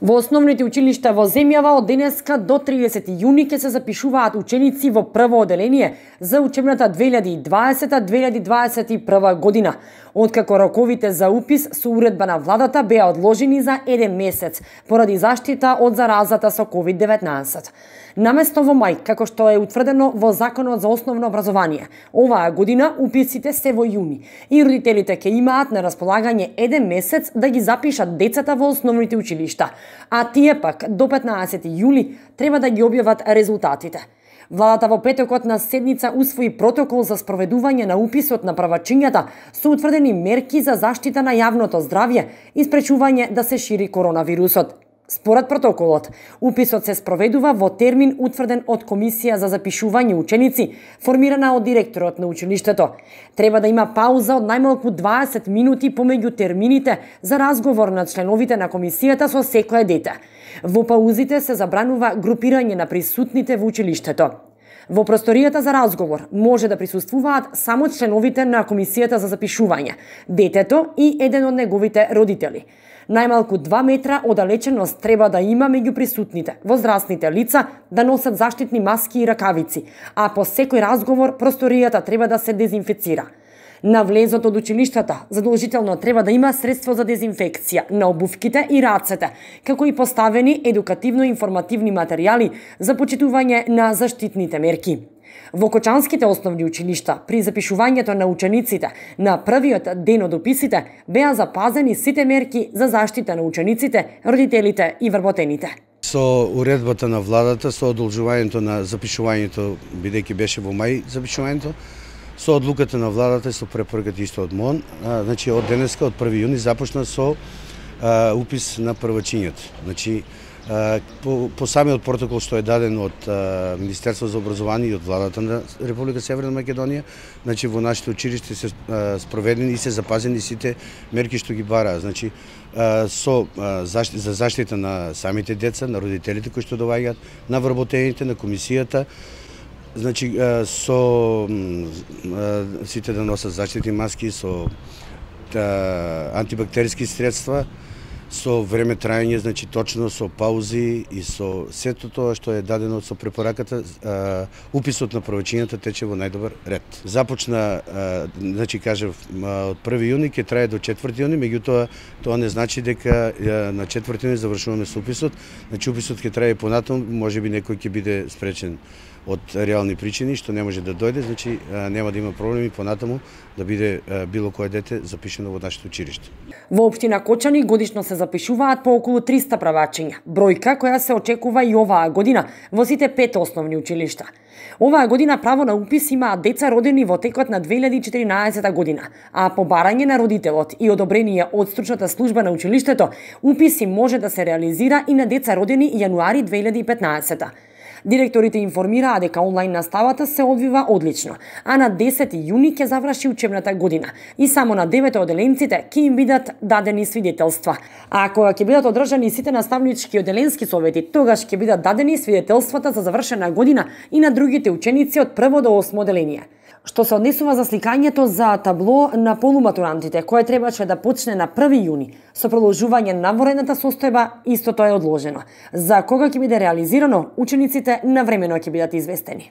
Во основните училишта во земјава од денеска до 30 јуни ќе се запишуваат ученици во прво оделение за учебната 2020-2021 година, откако роковите за упис со уредба на владата беа одложени за 1 месец поради заштита од заразата со COVID-19. Наместо во мај, како што е утврдено во Законот за основно образование, оваа година уписите се во јуни и родителите ќе имаат на располагање 1 месец да ги запишат децата во основните училишта, а тие пак до 15 јули треба да ги објават резултатите. Владата во петокот на седница усвои протокол за спроведување на уписот на правачињата со утврдени мерки за заштита на јавното здравје и спречување да се шири коронавирусот. Според протоколот, уписот се спроведува во термин утврден од Комисија за запишување ученици, формирана од директорот на училиштето. Треба да има пауза од најмалку 20 минути помеѓу термините за разговор на членовите на комисијата со секое дете. Во паузите се забранува групирање на присутните во училиштето. Во просторијата за разговор може да присуствуваат само членовите на комисијата за запишување, детето и еден од неговите родители. Најмалку 2 метра оддалеченост треба да има меѓу присутните, возрастните лица да носат заштитни маски и ракавици, а по секој разговор просторијата треба да се дезинфицира. На влезот од училиштата задолжително треба да има средство за дезинфекција на обувките и рацете, како и поставени едукативно-информативни материјали за почитување на заштитните мерки. Во кочанските основни училишта, при запишувањето на учениците на првиот ден од уписите, беа запазени сите мерки за заштита на учениците, родителите и вработените. Со уредбата на владата, со одолжувањето на запишувањето, бидејќи беше во мај запишувањето, со одлуката на владата и со препораката исто од МОН, значи од денеска, од 1 јуни започна со упис на првачињата. Значи, по самиот протокол што е даден од Министерството за образование и од владата на Република Северна Македонија, значи во нашите училишта се спроведени и се запазени сите мерки што ги бараа, значи за заштита на самите деца, на родителите кои што доаѓаат, на вработените, на комисијата, значи со сите да носат заштитни маски, со антибактериски средства, со време трајање, значи точно со паузи и со сето тоа што е дадено со препораката, уписот на правачињата тече во најдобар ред. Започна, значи кажав, од 1 јуни ќе трае до 4 јуни, меѓутоа тоа не значи дека на 4 јуни завршуваме со уписот, значи уписот ќе трае понатаму, можеби некој ќе биде спречен од реални причини што не може да дојде, значи нема да има проблеми понатаму да биде било кое дете запишено во нашето училиште. Во општина Кочани годишно се запишуваат по околу 300 правачиња, бројка која се очекува и оваа година во сите 5 основни училишта. Оваа година право на упис имаат деца родени во текот на 2014 година, а по барање на родителот и одобрение од стручната служба на училиштето, упис може да се реализира и на деца родени јануари 2015. Директорите информираа дека онлайн наставата се одвива одлично, а на 10 јуни ќе заврши учебната година и само на 9 оделенците ќе им бидат дадени свидетелства. А кога ќе бидат одржани сите наставнички оделенски совети, тогаш ќе бидат дадени свидетелствата за завршена година и на другите ученици од 1 до 8 оделение. Што се однесува за сликањето за табло на полуматурантите, кое требаше да почне на 1 јуни, со продолжување на воредната состојба, истото е одложено. За кога ќе биде реализирано, учениците навремено ќе бидат известени.